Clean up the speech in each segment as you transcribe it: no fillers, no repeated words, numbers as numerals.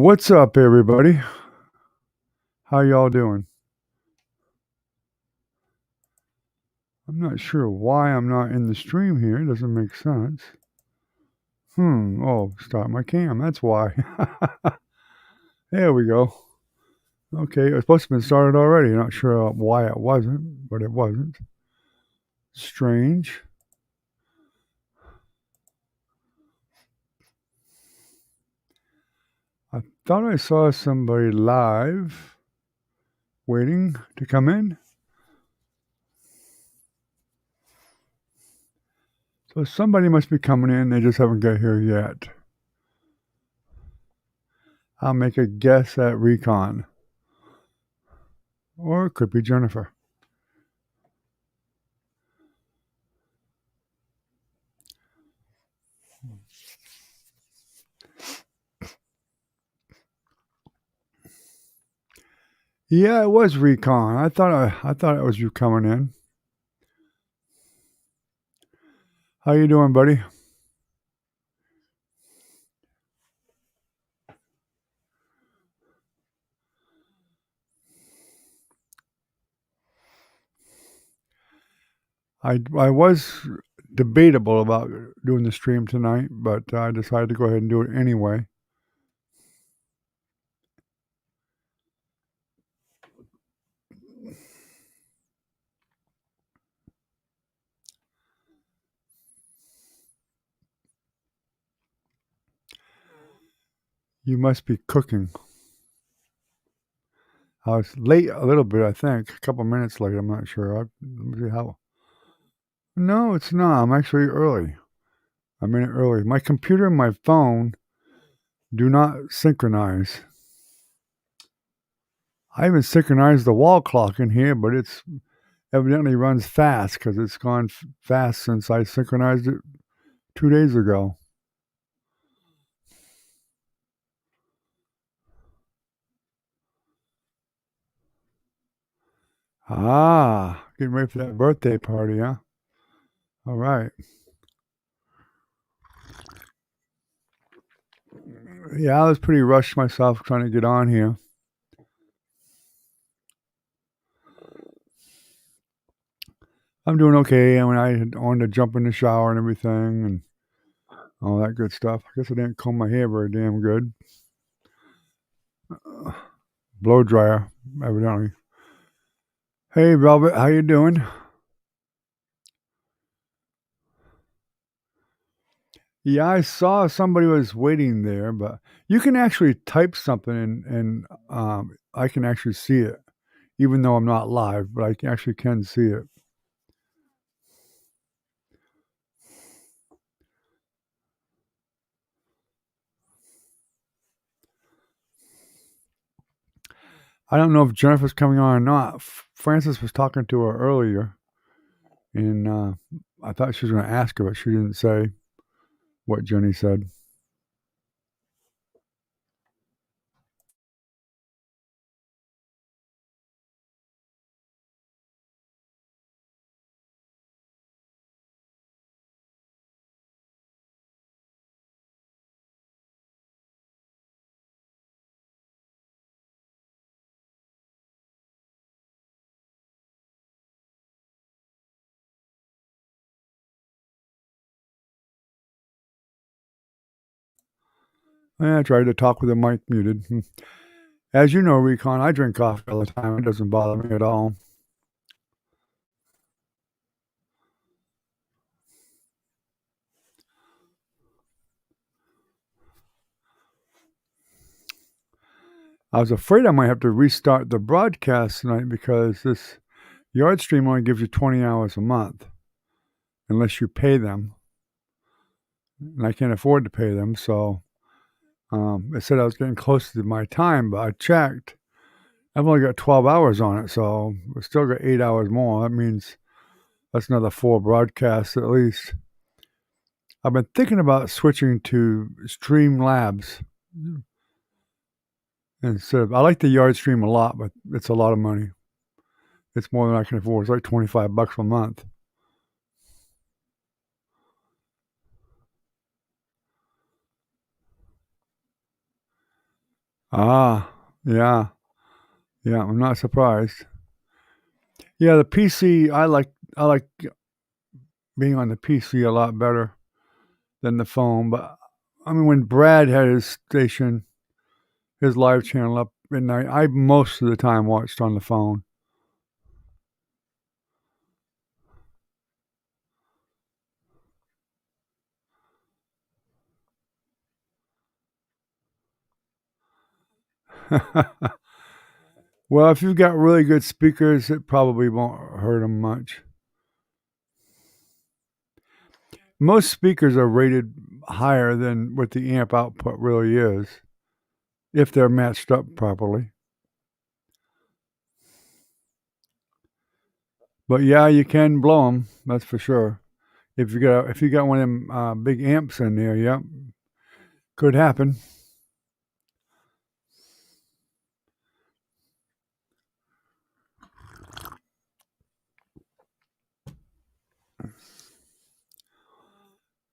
What's up, everybody? How y'all doing? I'm not sure why I'm not in the stream here. It doesn't make sense. Oh, start my cam. That's why. There we go. Okay, it was supposed to have been started already. Not sure why it wasn't, but it wasn't. Strange. I thought I saw somebody live waiting to come in. So somebody must be coming in. They just haven't got here yet. I'll make a guess at Recon. Or it could be Jennifer. Yeah, it was Recon. I thought it was you coming in. How you doing, buddy? I was debatable about doing the stream tonight, but I decided to go ahead and do it anyway. You must be cooking. I was late a little bit, I think, a couple minutes late. I'm not sure. Let me see how. No, it's not. I'm actually early. I'm in it early. My computer and my phone do not synchronize. I even synchronized the wall clock in here, but it's evidently runs fast because it's gone fast since I synchronized it 2 days ago. Ah, getting ready for that birthday party, huh? All right. Yeah, I was pretty rushed myself trying to get on here. I'm doing okay. I mean, I wanted to jump in the shower and everything and all that good stuff. I guess I didn't comb my hair very damn good. Blow dryer, evidently. Hey, Velvet, how you doing? Yeah, I saw somebody was waiting there, but you can actually type something and I can actually see it, even though I'm not live, but actually can see it. I don't know if Jennifer's coming on or not. Francis was talking to her earlier, and I thought she was going to ask her, but she didn't say what Jenny said. I tried to talk with the mic muted. As you know, Recon, I drink coffee all the time. It doesn't bother me at all. I was afraid I might have to restart the broadcast tonight because this Yard Stream only gives you 20 hours a month unless you pay them. And I can't afford to pay them, so it said I was getting close to my time, but I checked. I've only got 12 hours on it, so I've still got 8 hours more. That means that's another 4 broadcasts at least. I've been thinking about switching to Streamlabs instead of. I like the Yard Stream a lot, but it's a lot of money. It's more than I can afford. It's like $25 a month. Ah, yeah, yeah. I'm not surprised. Yeah, the PC. I like being on the PC a lot better than the phone. But I mean, when Brad had his station, his live channel up at night, I most of the time watched on the phone. Well, if you've got really good speakers, it probably won't hurt them much. Most speakers are rated higher than what the amp output really is, if they're matched up properly. But yeah, you can blow them. That's for sure. If you got one of them big amps in there, yep, could happen.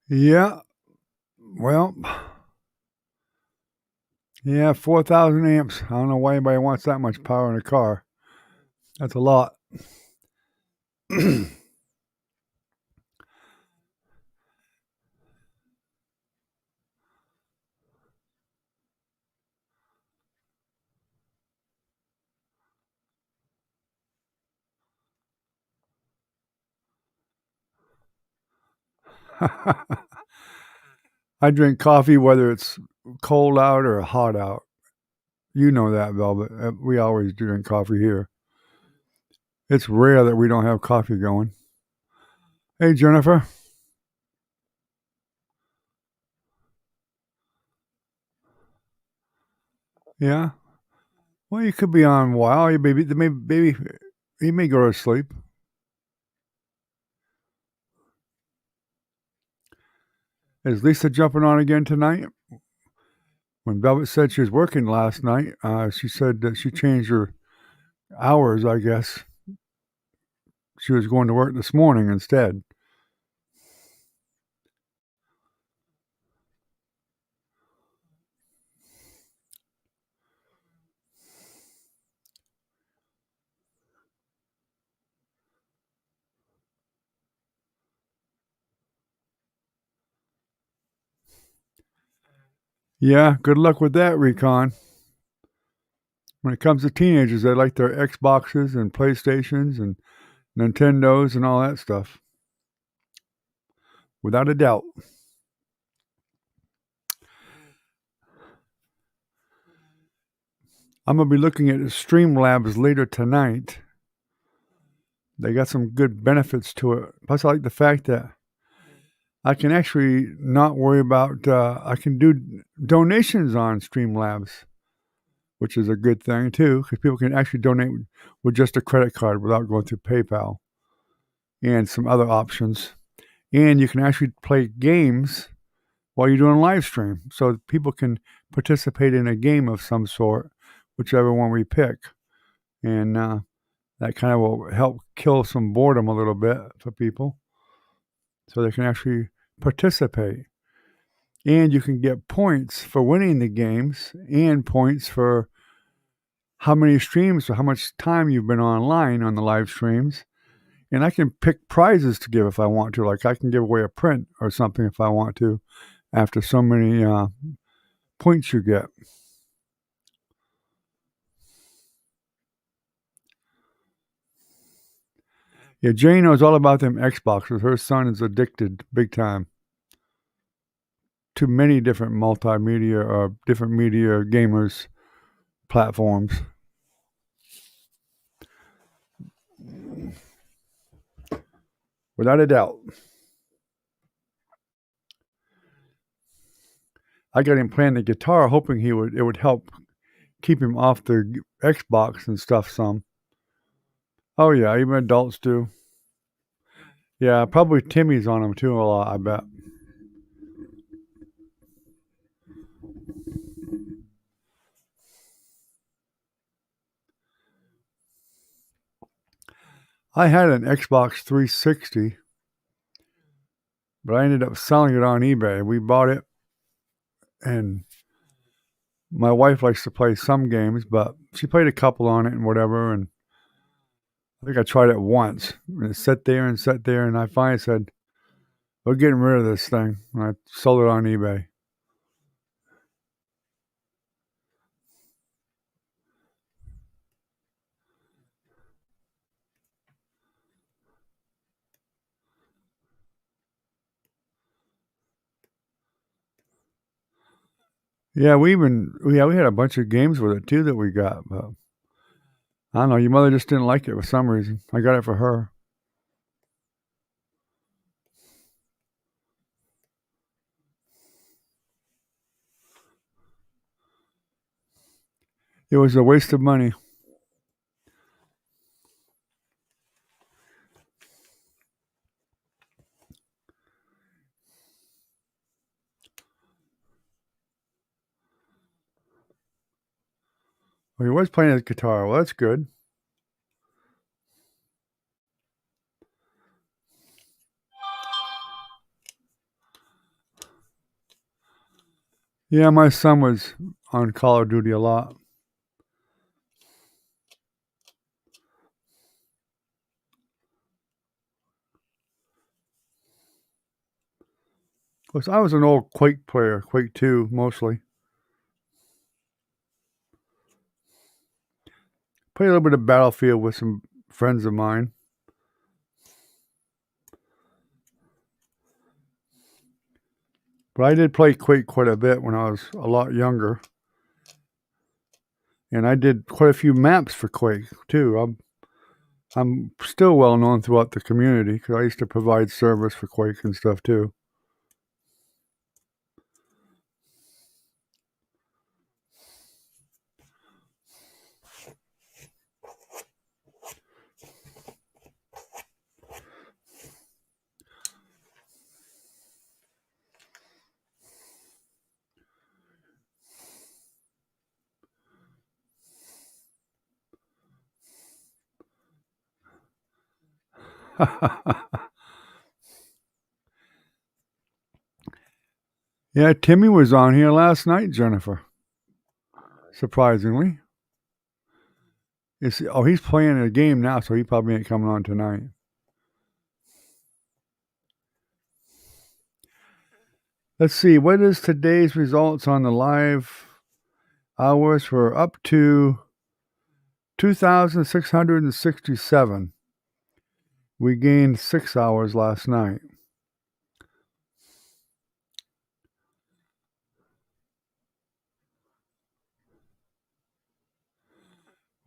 Yeah. Well, yeah, 4,000 amps. I don't know why anybody wants that much power in a car. That's a lot. I drink coffee whether it's cold out or hot out. You know that, Velvet. We always drink coffee here. It's rare that we don't have coffee going. Hey, Jennifer. Yeah. Well, you could be on a while. You may go to sleep. Is Lisa jumping on again tonight? When Velvet said she was working last night, she said that she changed her hours, I guess. She was going to work this morning instead. Yeah, good luck with that, Recon. When it comes to teenagers, they like their Xboxes and PlayStations and Nintendos and all that stuff. Without a doubt. I'm going to be looking at Streamlabs later tonight. They got some good benefits to it. Plus, I like the fact that I can actually not worry about, I can do donations on Streamlabs, which is a good thing too, because people can actually donate with just a credit card without going through PayPal and some other options. And you can actually play games while you're doing a live stream. So people can participate in a game of some sort, whichever one we pick. And that kind of will help kill some boredom a little bit for people so they can actually participate. And you can get points for winning the games and points for how many streams or how much time you've been online on the live streams. And I can pick prizes to give if I want to. Like I can give away a print or something if I want to after so many points you get. Yeah, Jane knows all about them Xboxes. Her son is addicted big time to many different multimedia or different media gamers platforms. Without a doubt. I got him playing the guitar hoping it would help keep him off the Xbox and stuff some. Oh yeah, even adults do. Yeah, probably Timmy's on them too a lot, I bet. I had an Xbox 360, but I ended up selling it on eBay. We bought it and My wife likes to play some games, but she played a couple on it and whatever, and I think I tried it once. And it sat there and sat there, and I finally said, "We're getting rid of this thing." And I sold it on eBay. Yeah, we had a bunch of games with it too that we got, but I don't know. Your mother just didn't like it for some reason. I got it for her. It was a waste of money. Well, he was playing his guitar. Well, that's good. Yeah, my son was on Call of Duty a lot. Of course, I was an old Quake player, Quake 2 mostly. Played a little bit of Battlefield with some friends of mine. But I did play Quake quite a bit when I was a lot younger. And I did quite a few maps for Quake too. I'm still well known throughout the community because I used to provide service for Quake and stuff too. Yeah, Timmy was on here last night, Jennifer. Surprisingly. He's playing a game now, so he probably ain't coming on tonight. Let's see, what is today's results on the live hours? We're up to 2,667. We gained 6 hours last night.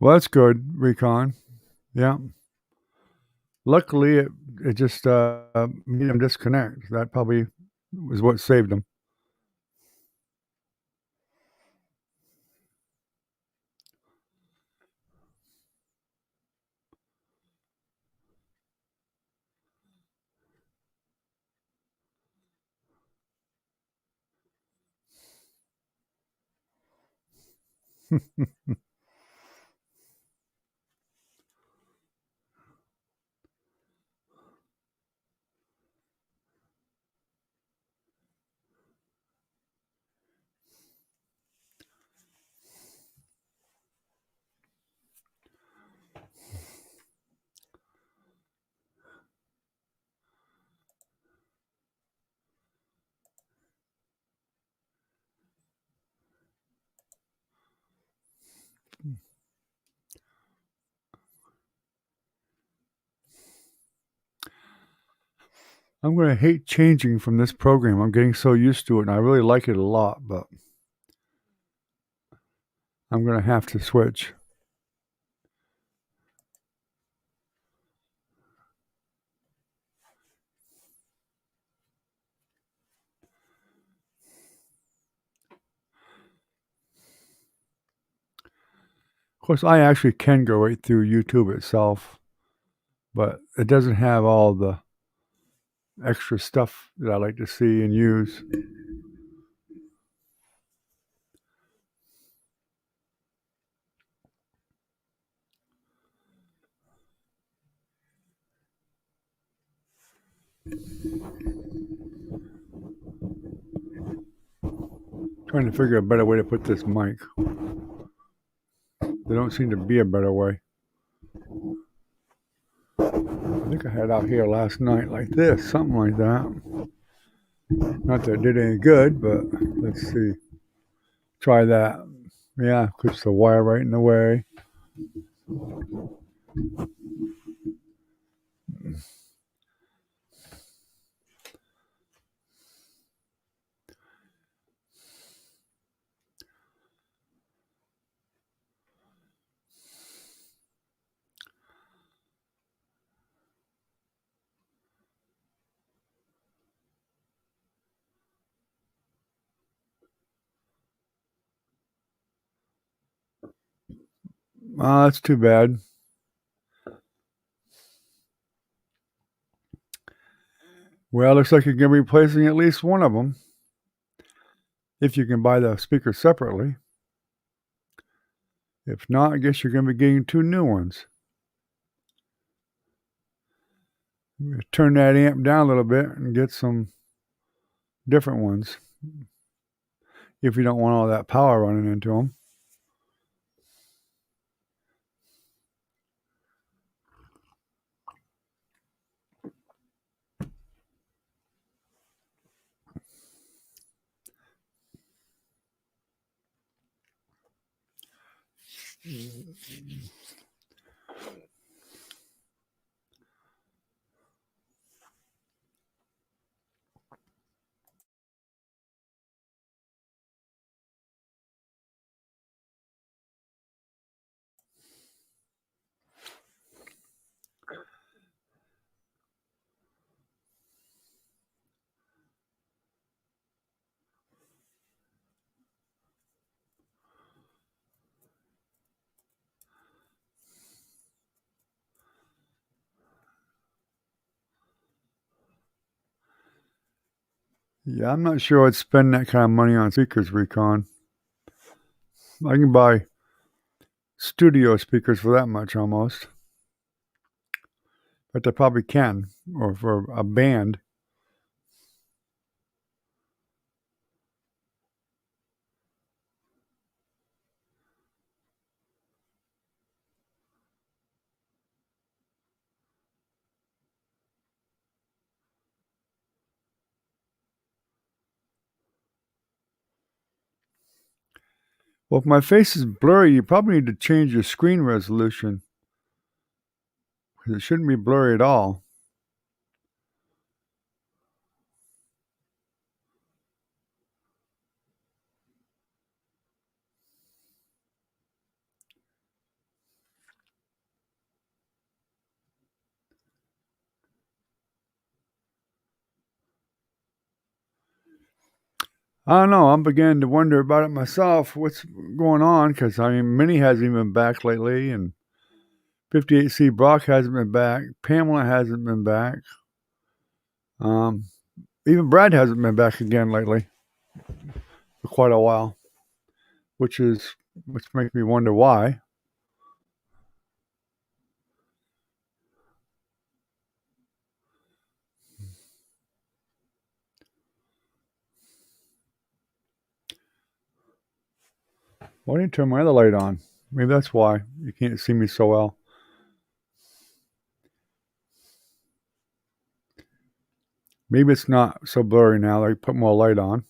Well, that's good, Recon. Yeah. Luckily, it just made him disconnect. That probably was what saved him. I'm going to hate changing from this program. I'm getting so used to it, and I really like it a lot, but I'm going to have to switch. Of course, I actually can go right through YouTube itself, but it doesn't have all the extra stuff that I like to see and use. Trying to figure a better way to put this mic. There don't seem to be a better way. I think I had it out here last night like this, something like that. Not that it did any good, but let's see. Try that. Yeah, puts the wire right in the way. That's too bad. Well, looks like you're going to be replacing at least one of them. If you can buy the speaker separately. If not, I guess you're going to be getting 2 new ones. Turn that amp down a little bit and get some different ones. If you don't want all that power running into them. Yeah, I'm not sure I'd spend that kind of money on speakers, Recon. I can buy studio speakers for that much almost. But I probably can, or for a band. Well, if my face is blurry, you probably need to change your screen resolution. Because it shouldn't be blurry at all. I don't know. I'm beginning to wonder about it myself. What's going on? Because, I mean, Minnie hasn't even been back lately, and 58C Brock hasn't been back. Pamela hasn't been back. Even Brad hasn't been back again lately for quite a while, which makes me wonder why. Why didn't you turn my other light on? Maybe that's why you can't see me so well. Maybe it's not so blurry now. They put more light on.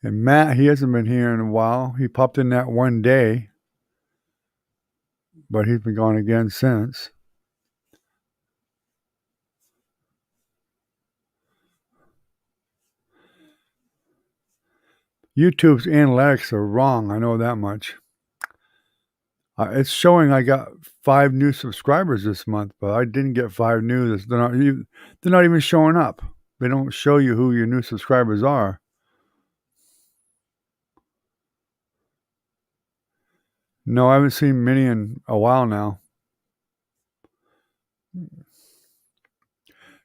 And Matt, he hasn't been here in a while. He popped in that one day, but he's been gone again since. YouTube's analytics are wrong. I know that much. It's showing I got 5 new subscribers this month, but I didn't get 5 new. They're not even showing up. They don't show you who your new subscribers are. No, I haven't seen Minnie in a while now.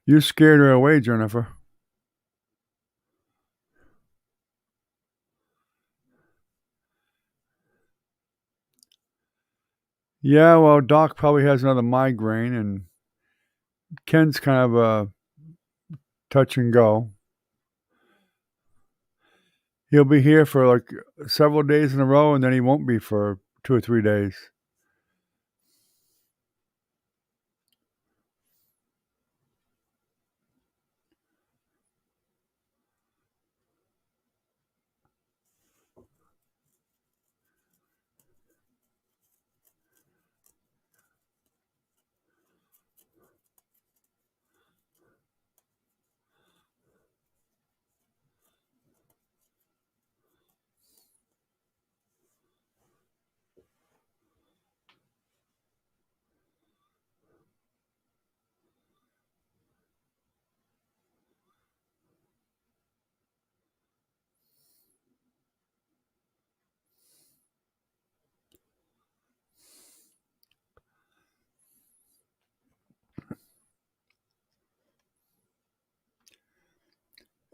You scared her away, Jennifer. Yeah, well, Doc probably has another migraine, and Ken's kind of a touch and go. He'll be here for like several days in a row, and then he won't be for 2 or 3 days.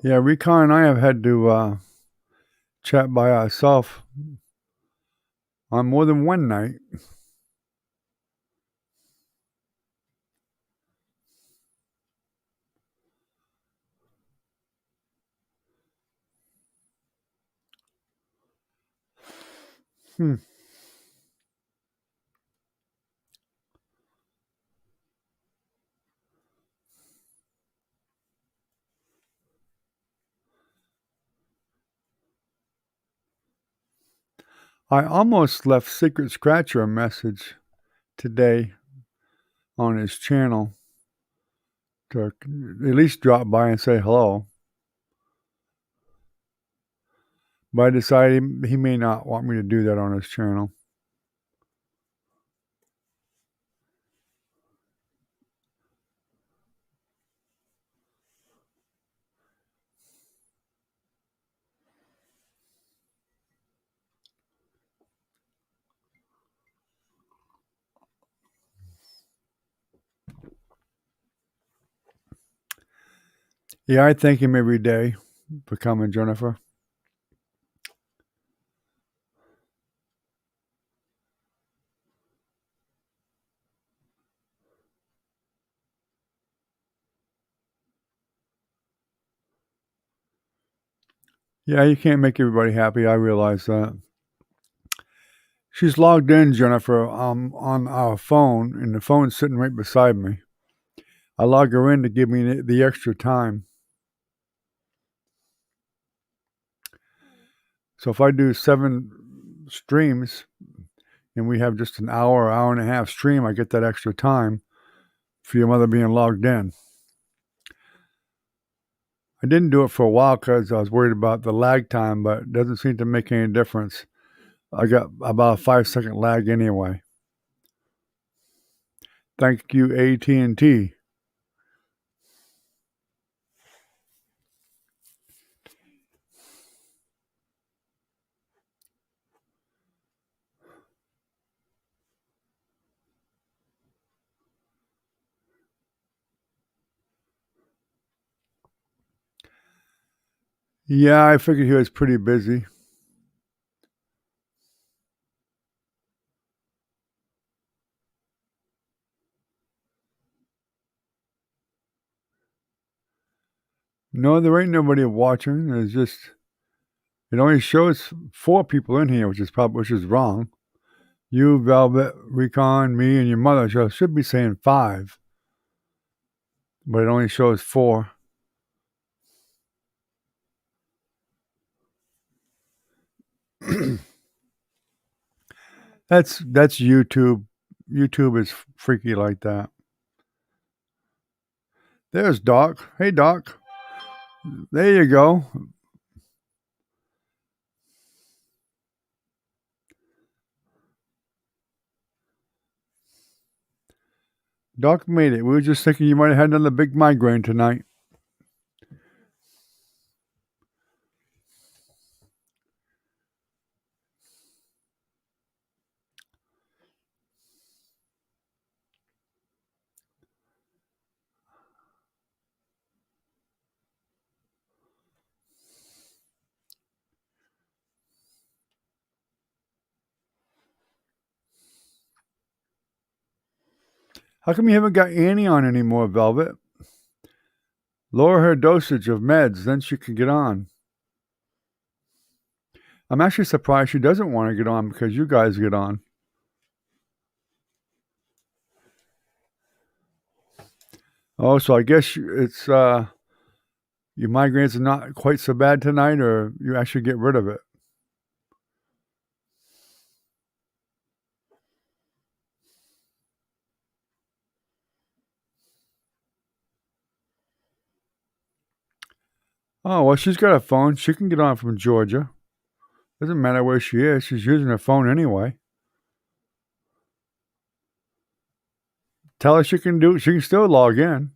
Yeah, Recon and I have had to chat by ourselves on more than one night. Hmm. I almost left Secret Scratcher a message today on his channel to at least drop by and say hello. But I decided he may not want me to do that on his channel. Yeah, I thank him every day for coming, Jennifer. Yeah, you can't make everybody happy. I realize that. She's logged in, Jennifer, on our phone, and the phone's sitting right beside me. I log her in to give me the extra time. So if I do 7 streams and we have just an hour and a half stream, I get that extra time for your mother being logged in. I didn't do it for a while because I was worried about the lag time, but it doesn't seem to make any difference. I got about a 5-second lag anyway. Thank you, AT&T. Yeah, I figured he was pretty busy. No, there ain't nobody watching. It's just it only shows 4 people in here, which is wrong. You, Velvet, Recon, me, and your mother. So it should be saying 5, but it only shows 4. That's YouTube. YouTube is freaky like that. There's Doc. Hey, Doc. There you go. Doc made it. We were just thinking you might have had another big migraine tonight. How come you haven't got Annie on anymore, Velvet? Lower her dosage of meds, then she can get on. I'm actually surprised she doesn't want to get on because you guys get on. Oh, so I guess it's your migraines are not quite so bad tonight, or you actually get rid of it. Oh, well, she's got a phone. She can get on from Georgia. Doesn't matter where she is. She's using her phone anyway. Tell her she can do. She can still log in.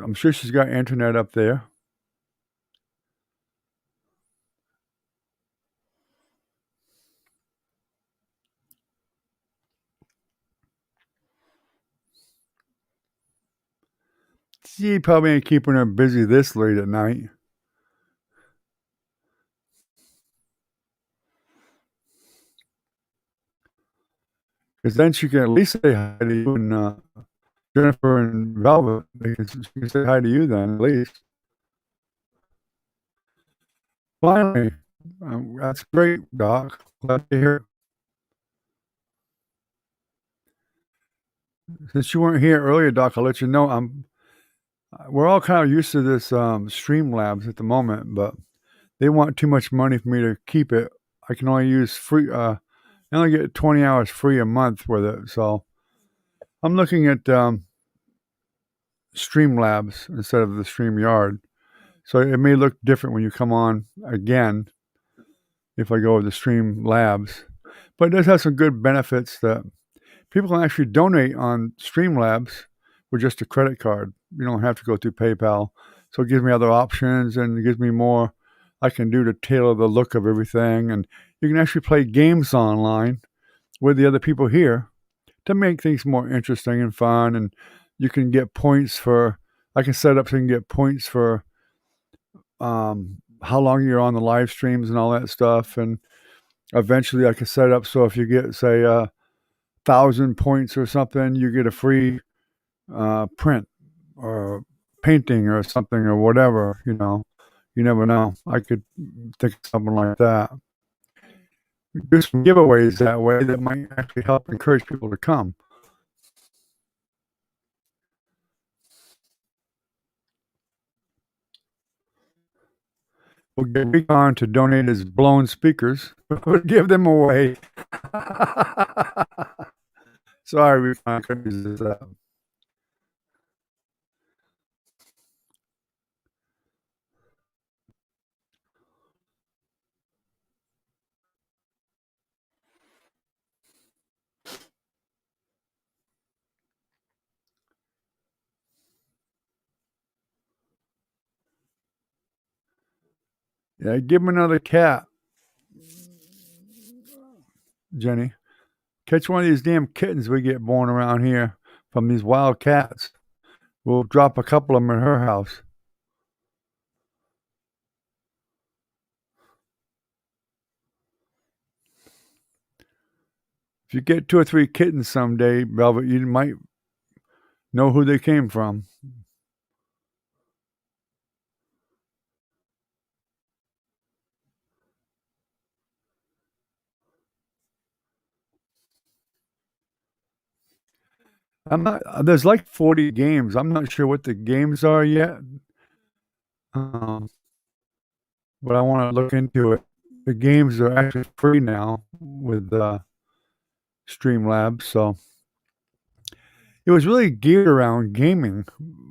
I'm sure she's got internet up there. She probably ain't keeping her busy this late at night. Because then she can at least say hi to you and Jennifer and Velvet. She can say hi to you then at least. Finally, that's great, Doc. Glad to hear. Since you weren't here earlier, Doc, I'll let you know. We're all kind of used to this Streamlabs at the moment, but they want too much money for me to keep it. I can only use free. I only get 20 hours free a month with it, so I'm looking at Streamlabs instead of the StreamYard. So it may look different when you come on again if I go with the Streamlabs, but it does have some good benefits that people can actually donate on Streamlabs with just a credit card. You don't have to go through PayPal. So it gives me other options and it gives me more I can do to tailor the look of everything. And you can actually play games online with the other people here to make things more interesting and fun. And you can get points for, I can set up so you can get points for how long you're on the live streams and all that stuff. And eventually I can set it up so if you get, say, 1,000 points or something, you get a free print or painting or something or whatever. You never know. I could think of something like that. Do some giveaways that way that might actually help encourage people to come. We'll get Recon to donate his blown speakers. We'll give them away. Sorry, Recon couldn't use this. Yeah, give him another cat, Jenny. Catch one of these damn kittens we get born around here from these wild cats. We'll drop a couple of them at her house. If you get 2 or 3 kittens someday, Velvet, you might know who they came from. I'm not. There's like 40 games. I'm not sure what the games are yet, um, but I want to look into it. The games are actually free now with Streamlabs, so it was really geared around gaming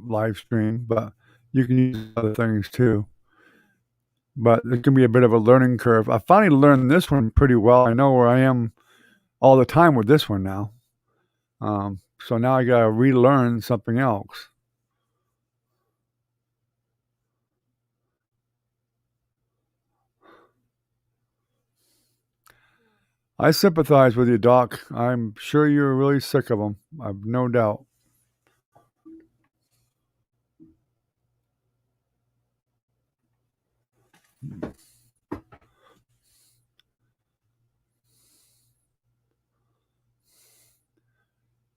live stream, but you can use other things too. But it can be a bit of a learning curve. I finally learned this one pretty well. I know where I am all the time with this one now. So now I got to relearn something else. I sympathize with you, Doc. I'm sure you're really sick of them. I've no doubt.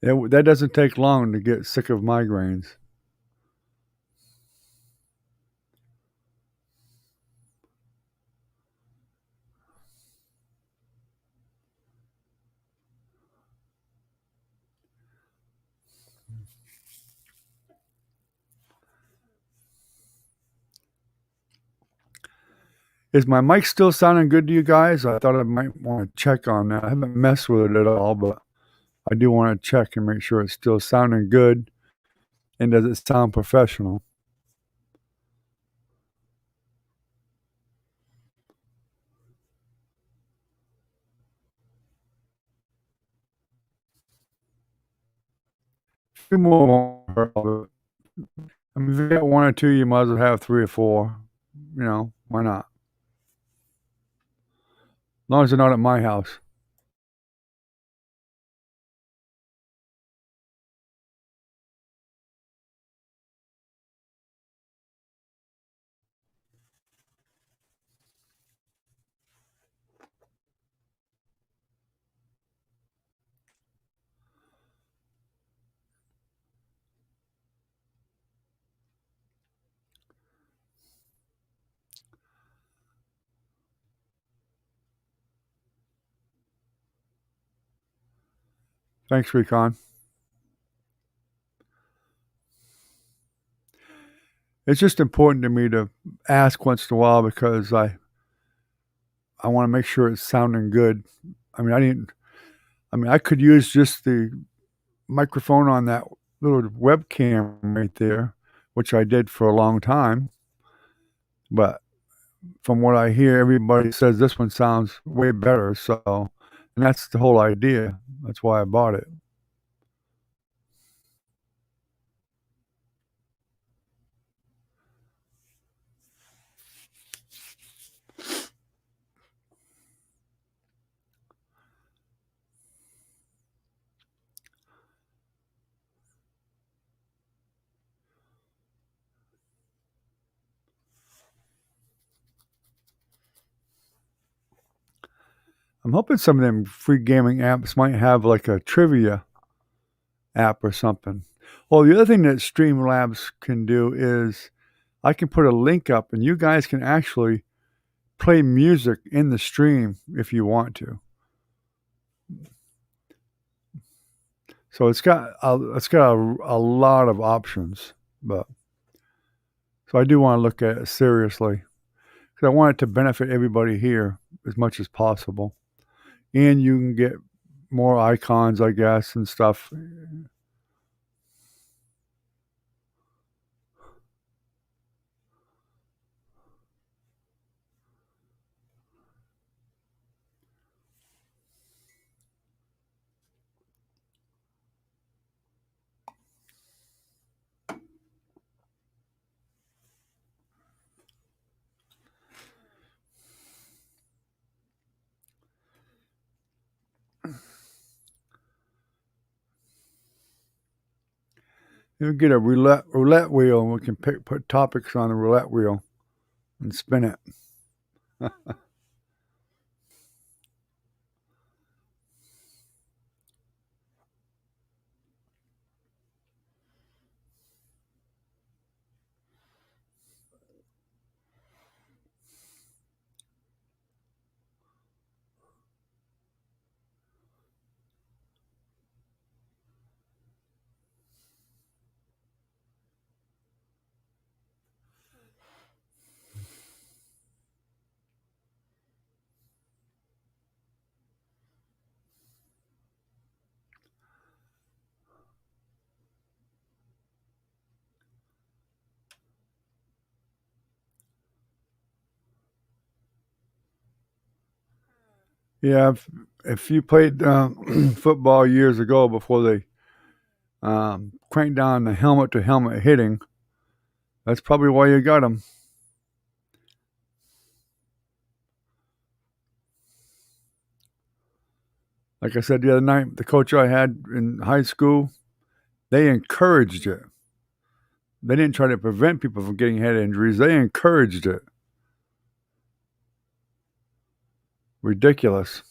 That doesn't take long to get sick of migraines. Is my mic still sounding good to you guys? I thought I might want to check on that. I haven't messed with it at all, but I do want to check and make sure it's still sounding good. And does it sound professional? If you move on, I mean, if you got one or two, you might as well have three or four. You know, why not? As long as they're not at my house. Thanks, Recon. It's just important to me to ask once in a while because I want to make sure it's sounding good. I mean, I could use just the microphone on that little webcam right there, which I did for a long time. But from what I hear, everybody says this one sounds way better. So, and that's the whole idea. That's why I bought it. I'm hoping some of them free gaming apps might have like a trivia app or something. Well, the other thing that Streamlabs can do is I can put a link up and you guys can actually play music in the stream if you want to. So it's got a lot of options, but so I do want to look at it seriously because I want it to benefit everybody here as much as possible, and you can get more icons, I guess, and stuff. You can get a roulette wheel, and we can put topics on the roulette wheel and spin it. Yeah, if you played football years ago before they cranked down the helmet to helmet hitting, that's probably why you got them. Like I said the other night, the coach I had in high school, they encouraged it. They didn't try to prevent people from getting head injuries. They encouraged it. Ridiculous.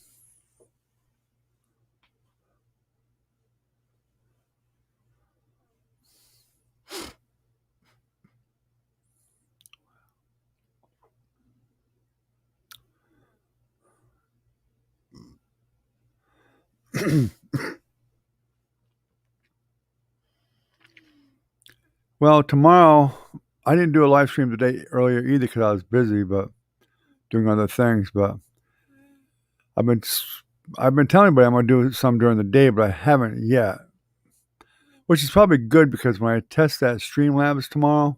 Well, tomorrow I didn't do a live stream today earlier either because I was busy, but doing other things. But I've been I've been telling everybody I'm going to do some during the day, but I haven't yet. Which is probably good because when I test that Streamlabs tomorrow,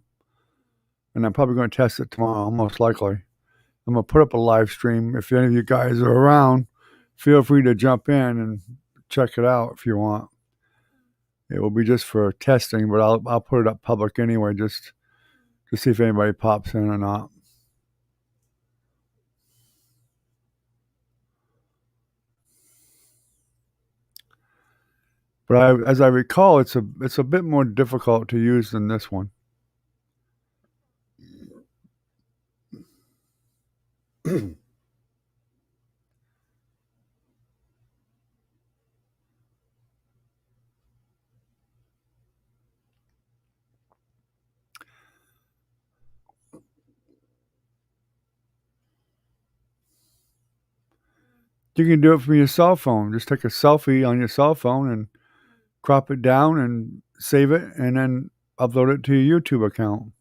and I'm probably going to test it tomorrow, most likely, I'm going to put up a live stream. If any of you guys are around, feel free to jump in and check it out if you want. It will be just for testing, but I'll put it up public anyway, just to see if anybody pops in or not. But as I recall, it's a bit more difficult to use than this one. You can do it from your cell phone. Just take a selfie on your cell phone and crop it down and save it, and then upload it to your YouTube account.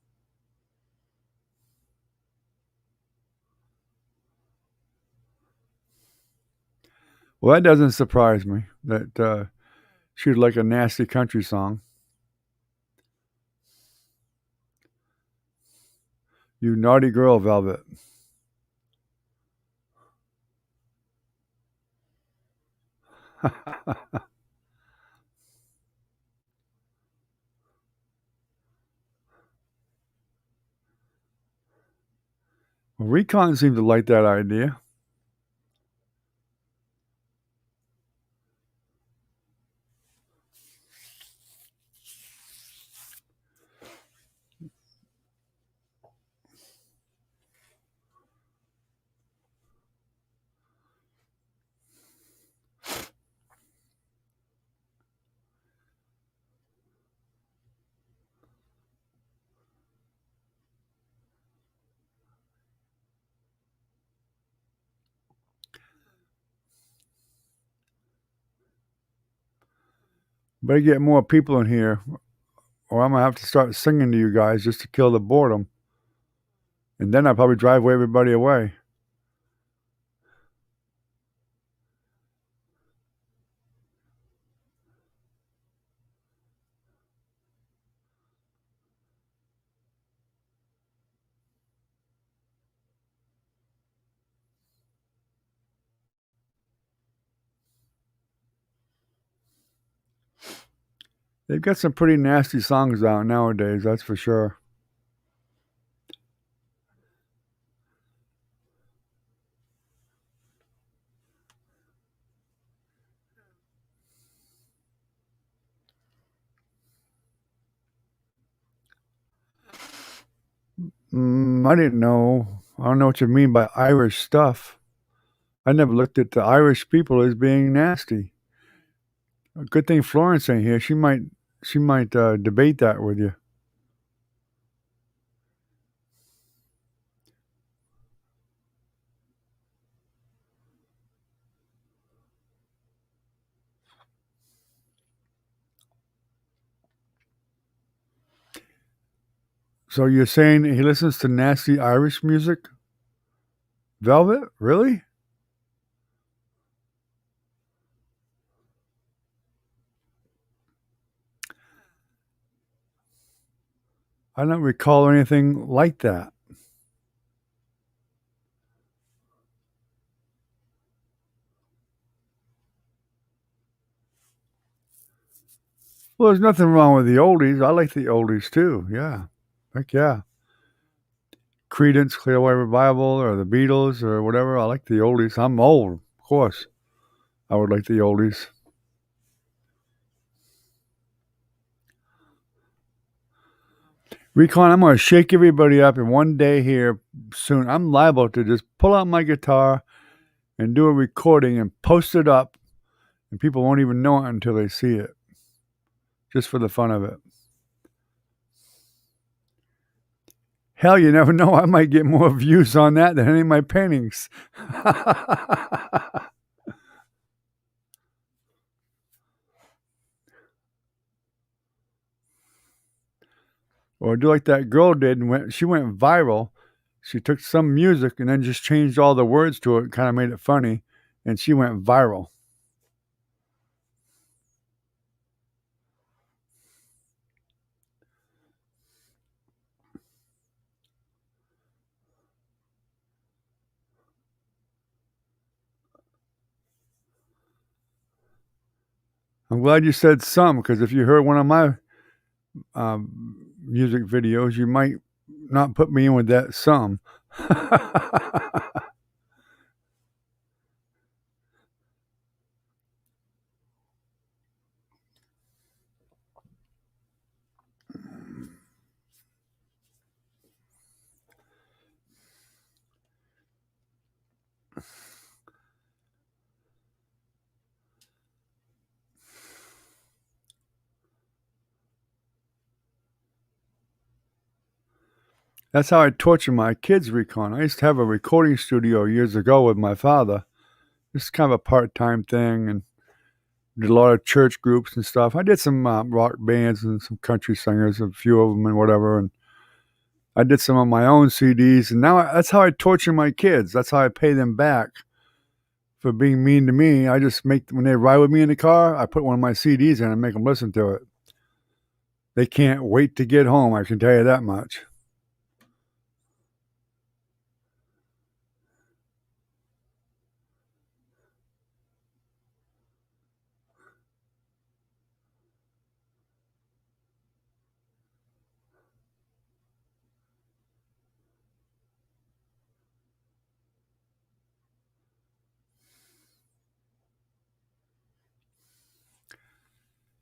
Well, that doesn't surprise me that she'd like a nasty country song. You naughty girl, Velvet. Well, Recon seemed to like that idea. Better get more people in here, or I'm gonna have to start singing to you guys just to kill the boredom. And then I'll probably drive everybody away. They've got some pretty nasty songs out nowadays, that's for sure. I didn't know. I don't know what you mean by Irish stuff. I never looked at the Irish people as being nasty. Good thing Florence ain't here. She might debate that with you. So you're saying he listens to nasty Irish music? Velvet? Really? I don't recall anything like that. Well, there's nothing wrong with the oldies. I like the oldies too. Yeah. Heck yeah. Creedence, Clearwater Revival, or the Beatles, or whatever. I like the oldies. I'm old, of course. I would like the oldies. Recon, I'm going to shake everybody up in one day here soon. I'm liable to just pull out my guitar and do a recording and post it up, and people won't even know it until they see it, just for the fun of it. Hell, you never know. I might get more views on that than any of my paintings. Or do like that girl did and she went viral. She took some music and then just changed all the words to it, kind of made it funny, and she went viral. I'm glad you said some because if you heard one of my music videos, you might not put me in with that some. That's how I torture my kids, Recon. I used to have a recording studio years ago with my father. This is kind of a part-time thing, and did a lot of church groups and stuff. I did some rock bands and some country singers, a few of them and whatever. And I did some of my own CDs, and now that's how I torture my kids. That's how I pay them back for being mean to me. I just make when they ride with me in the car, I put one of my CDs in and make them listen to it. They can't wait to get home. I can tell you that much.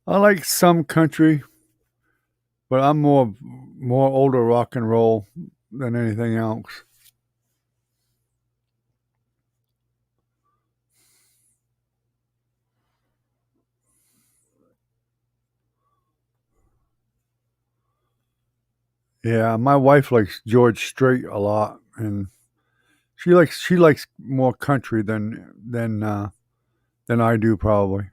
I like some country, but I'm more older rock and roll than anything else. Yeah, my wife likes George Strait a lot, and she likes more country than I do probably.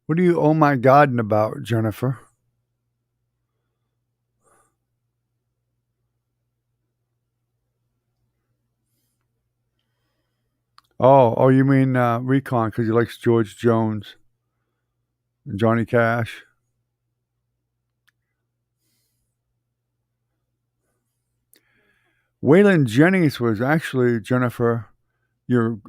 What are you oh my godding about, Jennifer? Oh, you mean Recon because he likes George Jones and Johnny Cash. Waylon Jennings was actually Jennifer, your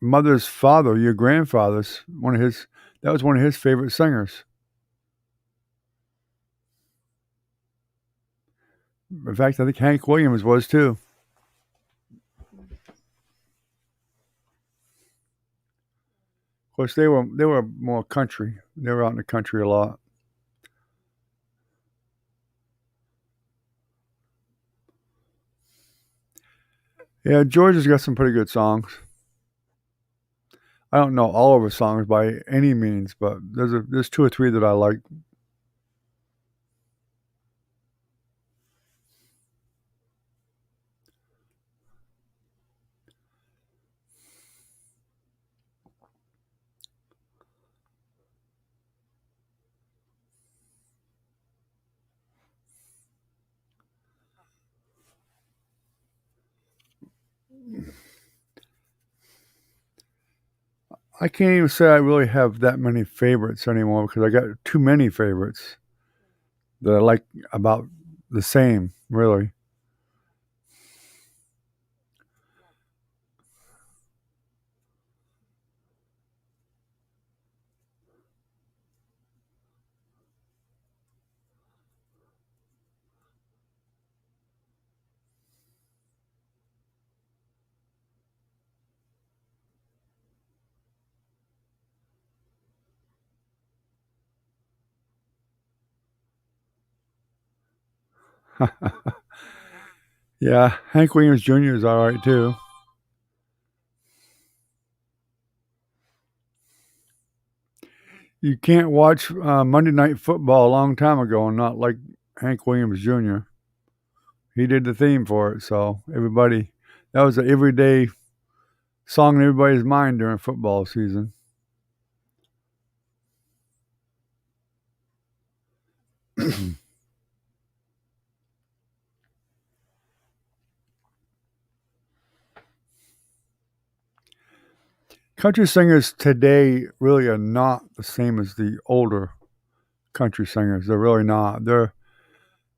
mother's father, your grandfather's one of his. That was one of his favorite singers. In fact, I think Hank Williams was too. Of course, they were more country. They were out in the country a lot. Yeah, George has got some pretty good songs. I don't know all of his songs by any means, but there's two or three that I like. I can't even say I really have that many favorites anymore because I got too many favorites that I like about the same, really. Yeah, Hank Williams Jr. is all right too. You can't watch Monday Night Football a long time ago and not like Hank Williams Jr. He did the theme for it, so everybody, that was an everyday song in everybody's mind during football season. Country singers today really are not the same as the older country singers. They're really not.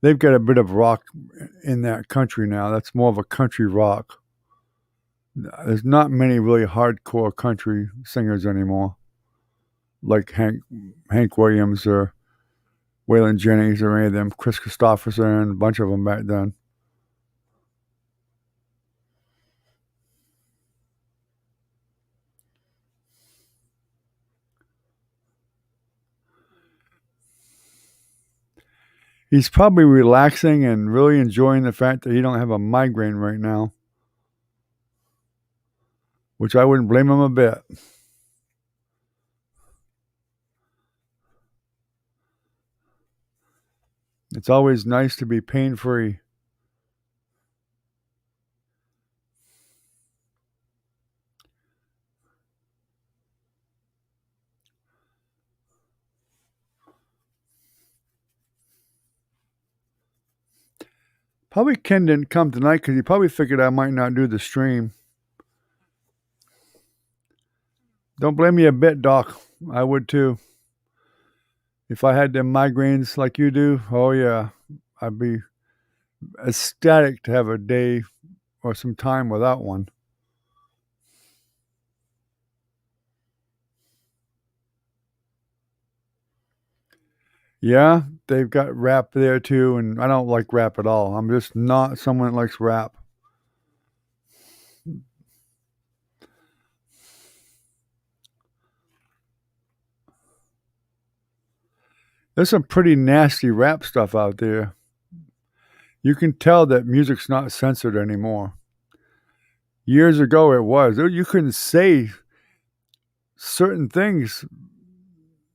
They've got a bit of rock in that country now. That's more of a country rock. There's not many really hardcore country singers anymore, like Hank Williams or Waylon Jennings or any of them. Chris Christopherson, a bunch of them back then. He's probably relaxing and really enjoying the fact that he don't have a migraine right now, which I wouldn't blame him a bit. It's always nice to be pain-free. Probably Ken didn't come tonight because he probably figured I might not do the stream. Don't blame me a bit, Doc. I would too. If I had them migraines like you do, oh yeah, I'd be ecstatic to have a day or some time without one. Yeah, they've got rap there too, and I don't like rap at all. I'm just not someone that likes rap. There's some pretty nasty rap stuff out there. You can tell that music's not censored anymore. Years ago, it was. You couldn't say certain things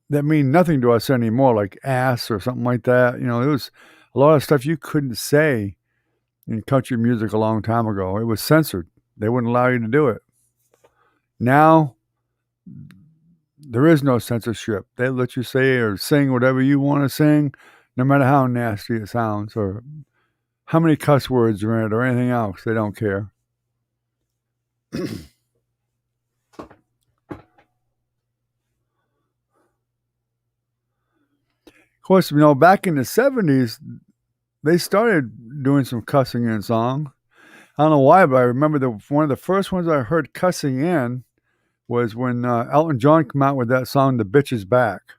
that mean nothing to us anymore, like ass or something like that. There was a lot of stuff you couldn't say in country music a long time ago. It was censored. They wouldn't allow you to do it. Now, there is no censorship. They let you say or sing whatever you want to sing, no matter how nasty it sounds or how many cuss words are in it or anything else. They don't care. Of course, back in the 70s, they started doing some cussing in songs. I don't know why, but I remember one of the first ones I heard cussing in was when Elton John came out with that song, "The Bitch Is Back." I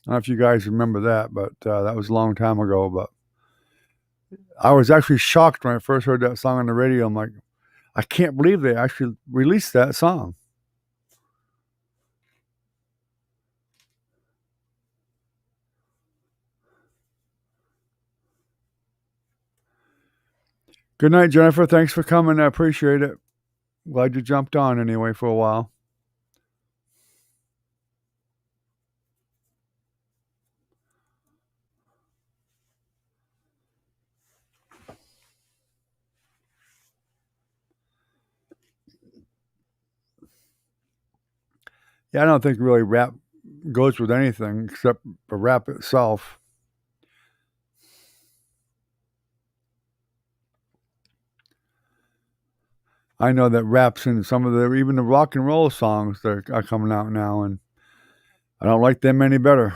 don't know if you guys remember that, but that was a long time ago. But I was actually shocked when I first heard that song on the radio. I'm like, I can't believe they actually released that song. Good night, Jennifer. Thanks for coming. I appreciate it. Glad you jumped on anyway for a while. Yeah, I don't think really rap goes with anything except for rap itself. I know that rap's in some of even the rock and roll songs that are coming out now, and I don't like them any better.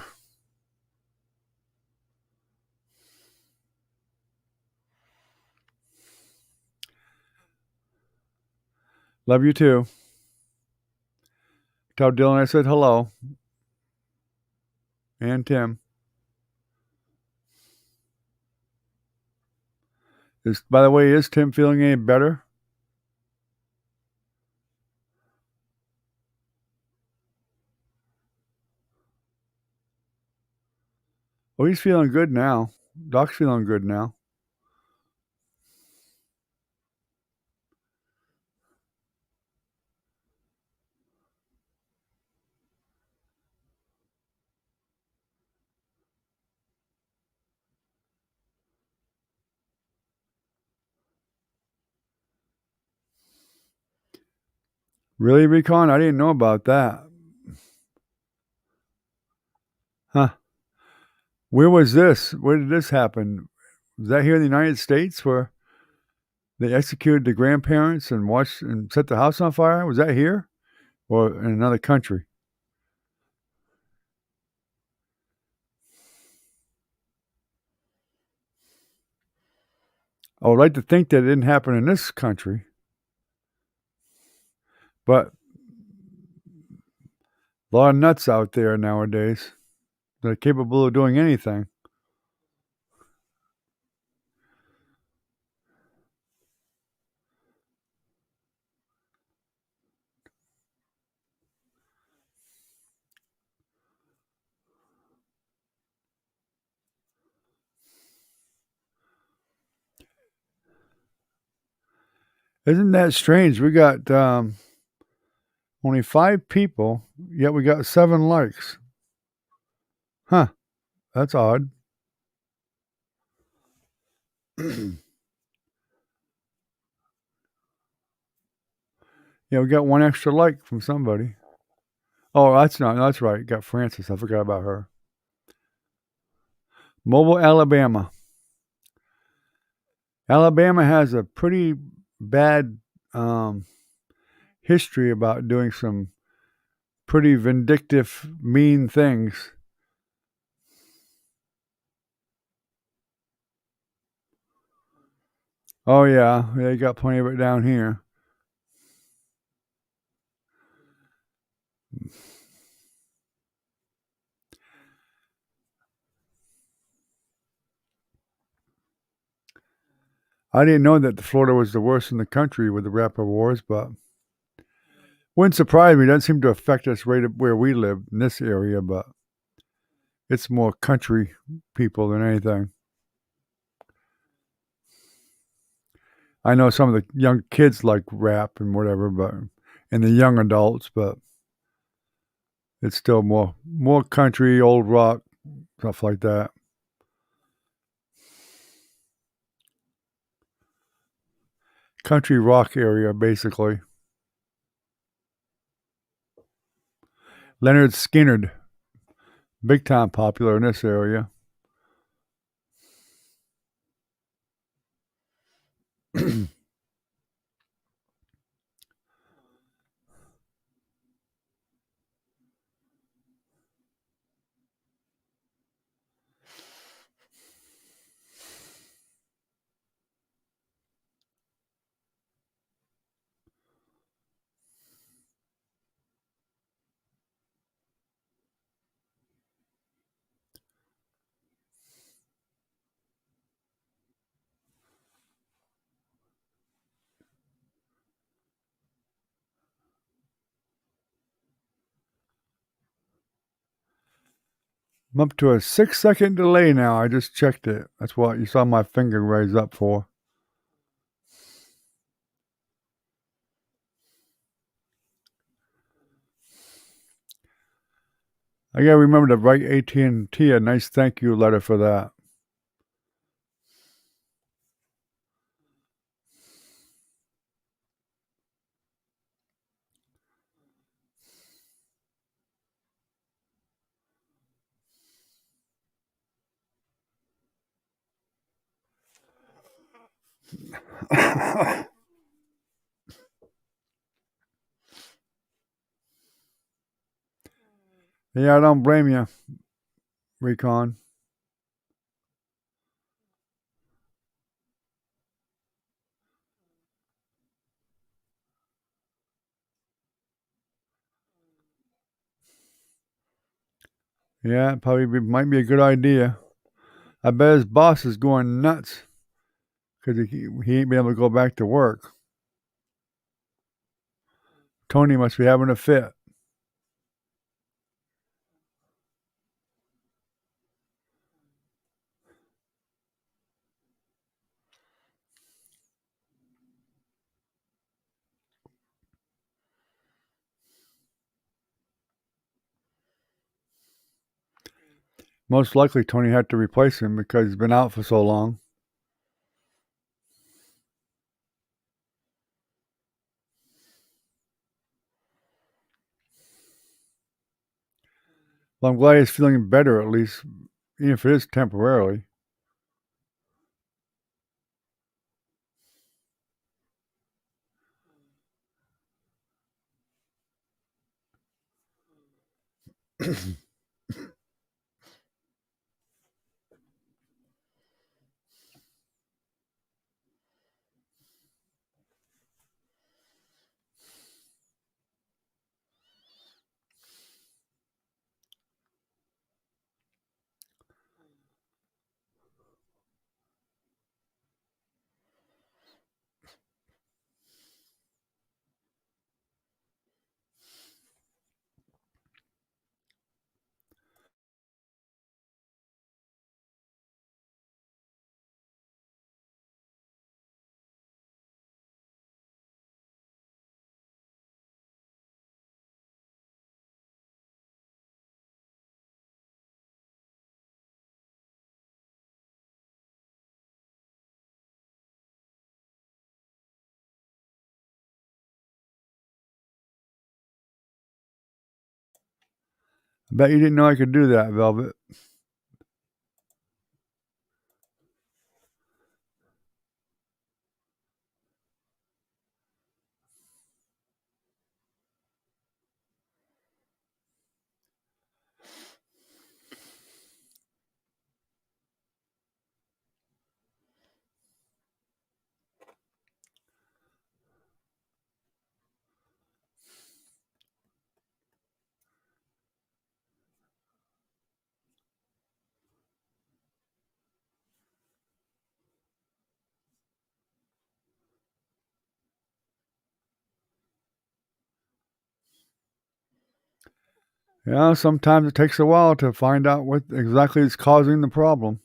Love you too. Tell Dylan I said hello. And Tim. By the way, is Tim feeling any better? Oh, he's feeling good now. Doc's feeling good now. Really, Recon? I didn't know about that. Huh. Where was this? Where did this happen? Was that here in the United States where they executed the grandparents and watched and set the house on fire? Was that here or in another country? I would like to think that it didn't happen in this country, but a lot of nuts out there nowadays that are capable of doing anything. Isn't that strange? We got only 5 people, yet we got 7 likes. Huh, that's odd. Yeah, we got one extra like from somebody. Oh, that's right. Got Francis. I forgot about her. Mobile, Alabama. Alabama has a pretty bad um, history about doing some pretty vindictive, mean things. Oh yeah, they got plenty of it down here. I didn't know that Florida was the worst in the country with the rapper wars, but wouldn't surprise me. It doesn't seem to affect us right where we live in this area, but it's more country people than anything. I know some of the young kids like rap and whatever, but and the young adults, but it's still more country, old rock, stuff like that. Country rock area, basically. Leonard Skinner, big time popular in this area. I'm up to a 6 second delay now. I just checked it. That's what you saw my finger raise up for. I gotta remember to write AT&T a nice thank you letter for that. Yeah, I don't blame you, Recon. Yeah, might be a good idea. I bet his boss is going nuts because he ain't been able to go back to work. Tony must be having a fit. Most likely, Tony had to replace him because he's been out for so long. Well, I'm glad he's feeling better at least, even if it is temporarily. I bet you didn't know I could do that, Velvet. Yeah, sometimes it takes a while to find out what exactly is causing the problem.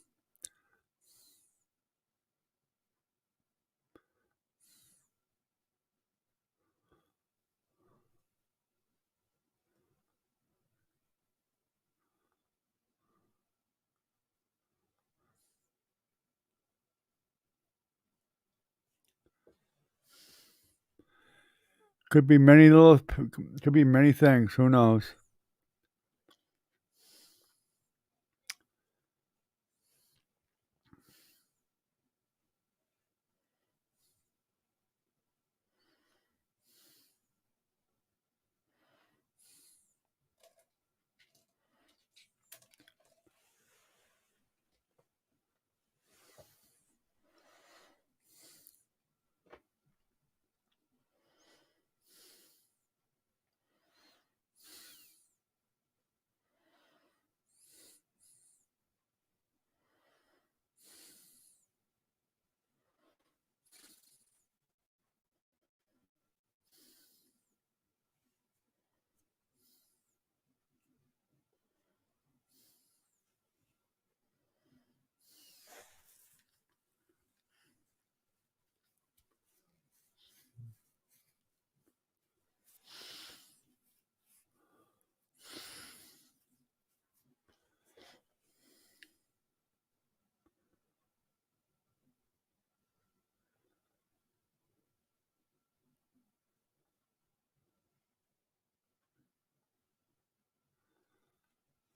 Could be many things. Who knows?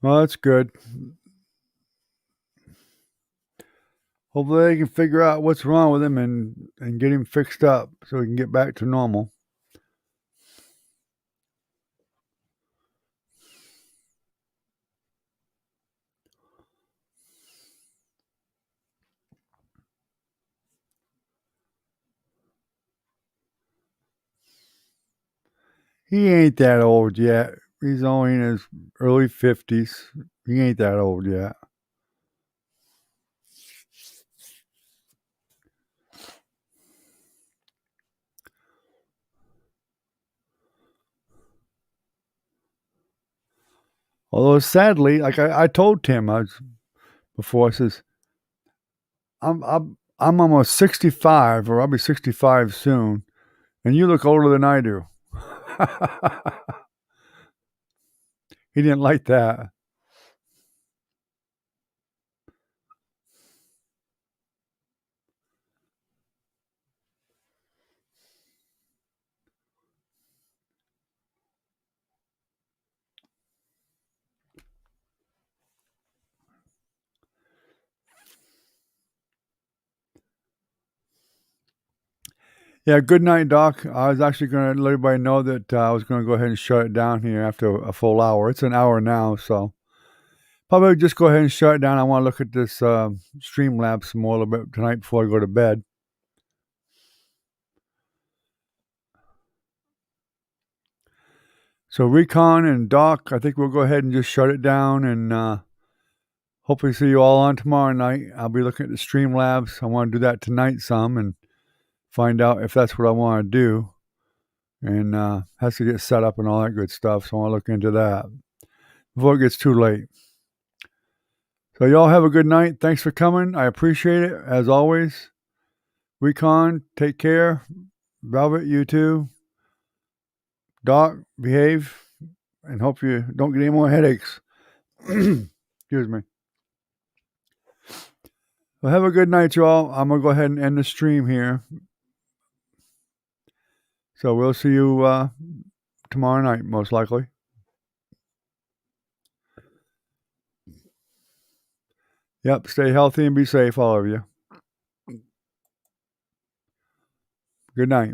Well, that's good. Hopefully, they can figure out what's wrong with him and get him fixed up so he can get back to normal. He ain't that old yet. He's only in his early 50s. He ain't that old yet. Although sadly, like I told Tim before, I says I'm almost 65, or I'll be 65 soon, and you look older than I do. He didn't like that. Yeah, good night, Doc. I was actually going to let everybody know that I was going to go ahead and shut it down here after a full hour. It's an hour now, so probably just go ahead and shut it down. I want to look at this Streamlabs some more a little bit tonight before I go to bed. So Recon and Doc, I think we'll go ahead and just shut it down and hopefully see you all on tomorrow night. I'll be looking at the Streamlabs. I want to do that tonight some and find out if that's what I want to do. And has to get set up and all that good stuff. So I want to look into that before it gets too late. So y'all have a good night. Thanks for coming. I appreciate it as always. Recon, take care. Velvet, you too. Doc, behave, and hope you don't get any more headaches. Excuse me. Well, have a good night, y'all. I'm gonna go ahead and end the stream here. So we'll see you tomorrow night, most likely. Yep, stay healthy and be safe, all of you. Good night.